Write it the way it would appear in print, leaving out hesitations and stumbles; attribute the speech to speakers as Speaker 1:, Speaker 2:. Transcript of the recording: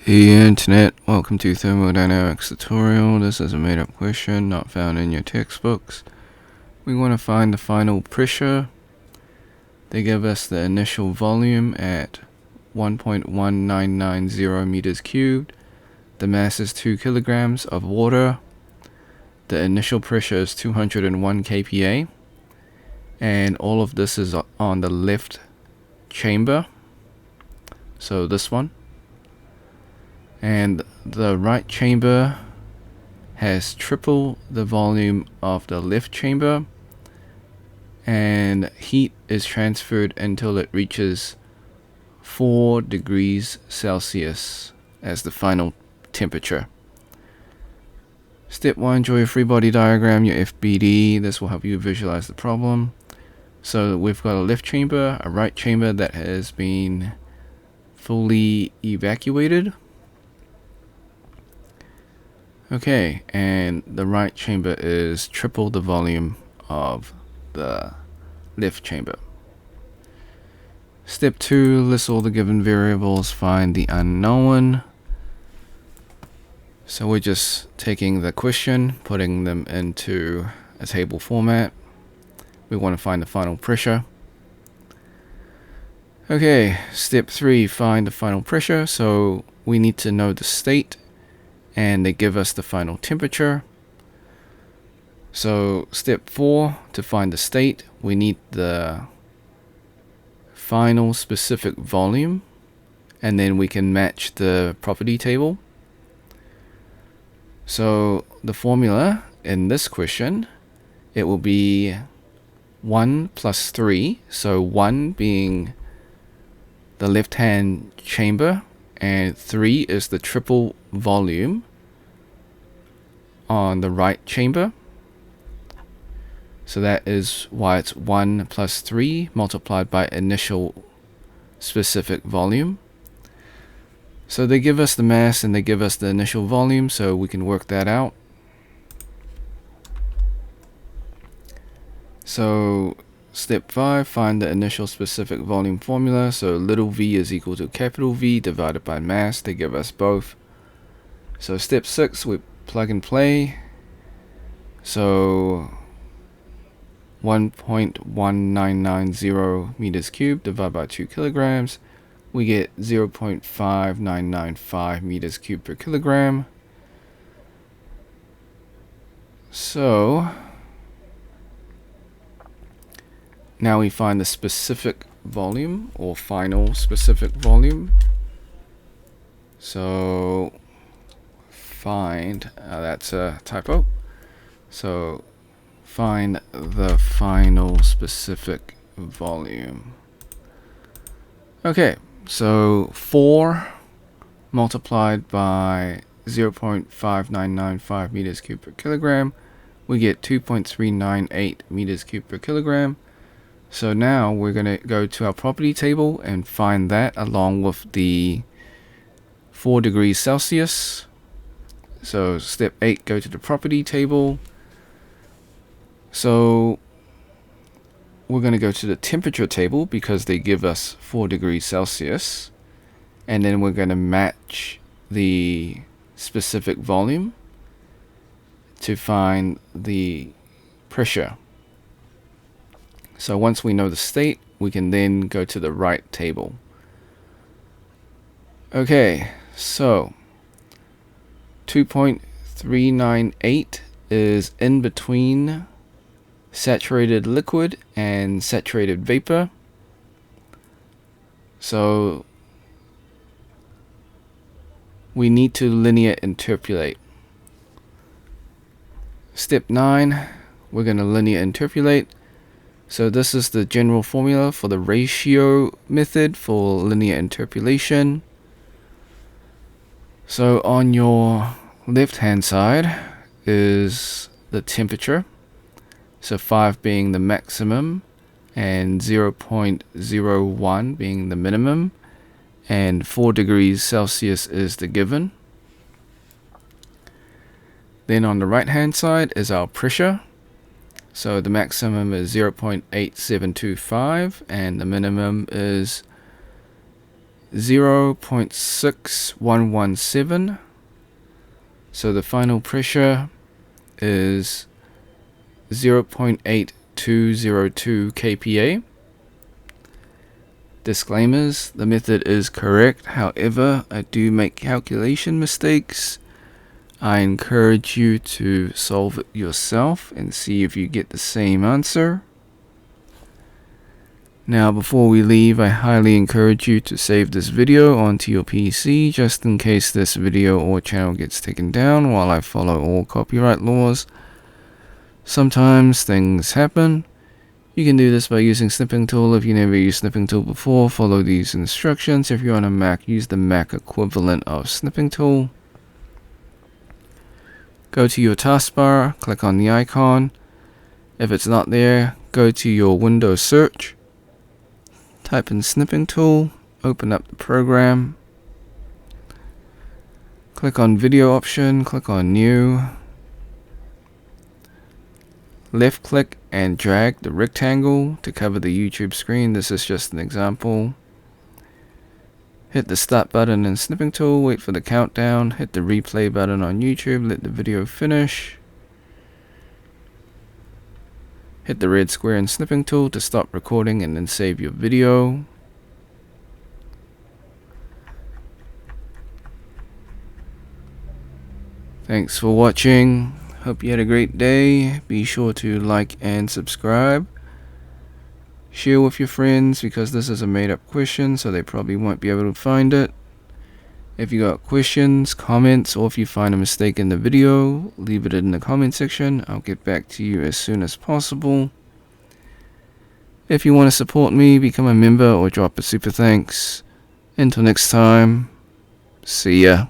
Speaker 1: Hey Internet, welcome to Thermodynamics tutorial. This is a made-up question not found in your textbooks. We want to find the final pressure. They give us the initial volume at 1.1990 meters cubed. The mass is 2 kilograms of water. The initial pressure is 201 kPa. And all of this is on the left chamber. So this one. And the right chamber has triple the volume of the left chamber, and heat is transferred until it reaches 4 degrees Celsius as the final temperature. Step 1, draw your free body diagram, your FBD. This will help you visualize the problem. So we've got a left chamber, a right chamber that has been fully evacuated. Okay, and the right chamber is triple the volume of the left chamber. Step 2, list all the given variables, find the unknown. So we're just taking the question, putting them into a table format. We want to find the final pressure. Okay, step 3, find the final pressure. So we need to know the state, and they give us the final temperature. So step 4, to find the state, we need the final specific volume, and then we can match the property table. So the formula in this question, it will be 1 plus 3, so 1 being the left-hand chamber, and 3 is the triple volume on the right chamber. So that is why it's 1 plus 3 multiplied by initial specific volume. So they give us the mass and they give us the initial volume, so we can work that out. So step 5, find the initial specific volume formula. So little v is equal to capital V divided by mass. They give us both. So step 6, we plug and play. So 1.1990 meters cubed divided by 2 kilograms. We get 0.5995 meters cubed per kilogram. So now we find the specific volume, or final specific volume. So find, that's a typo. So find the final specific volume. Okay, so 4 multiplied by 0.5995 meters cubed per kilogram, we get 2.398 meters cubed per kilogram. So now we're going to go to our property table and find that along with the 4 degrees Celsius. So step 8, go to the property table. So we're going to go to the temperature table because they give us 4 degrees Celsius. And then we're going to match the specific volume to find the pressure. So once we know the state, we can then go to the right table. Okay, so 2.398 is in between saturated liquid and saturated vapor. So we need to linear interpolate. Step 9, we're going to linear interpolate. So this is the general formula for the ratio method for linear interpolation. So on your left hand side is the temperature. So 5 being the maximum and 0.01 being the minimum, and 4 degrees Celsius is the given. Then on the right hand side is our pressure. So the maximum is 0.8725 and the minimum is 0.6117. So the final pressure is 0.8202 kPa. Disclaimers: the method is correct, however, I do make calculation mistakes. I encourage you to solve it yourself and see if you get the same answer. Now, before we leave, I highly encourage you to save this video onto your PC just in case this video or channel gets taken down while I follow all copyright laws. Sometimes things happen. You can do this by using snipping tool. If you never used snipping tool before, follow these instructions. If you're on a Mac, use the Mac equivalent of snipping tool. Go to your taskbar, click on the icon. If it's not there, go to your Windows search. Type in snipping tool, open up the program. Click on video option, click on new. Left click and drag the rectangle to cover the YouTube screen. This is just an example. Hit the start button in snipping tool, wait for the countdown, hit the replay button on YouTube, let the video finish. Hit the red square in snipping tool to stop recording and then save your video. Thanks for watching. Hope you had a great day. Be sure to like and subscribe. Share with your friends because this is a made up question, so they probably won't be able to find it. If you got questions, comments, or if you find a mistake in the video, leave it in the comment section. I'll get back to you as soon as possible. If you want to support me, become a member or drop a super thanks. Until next time, see ya.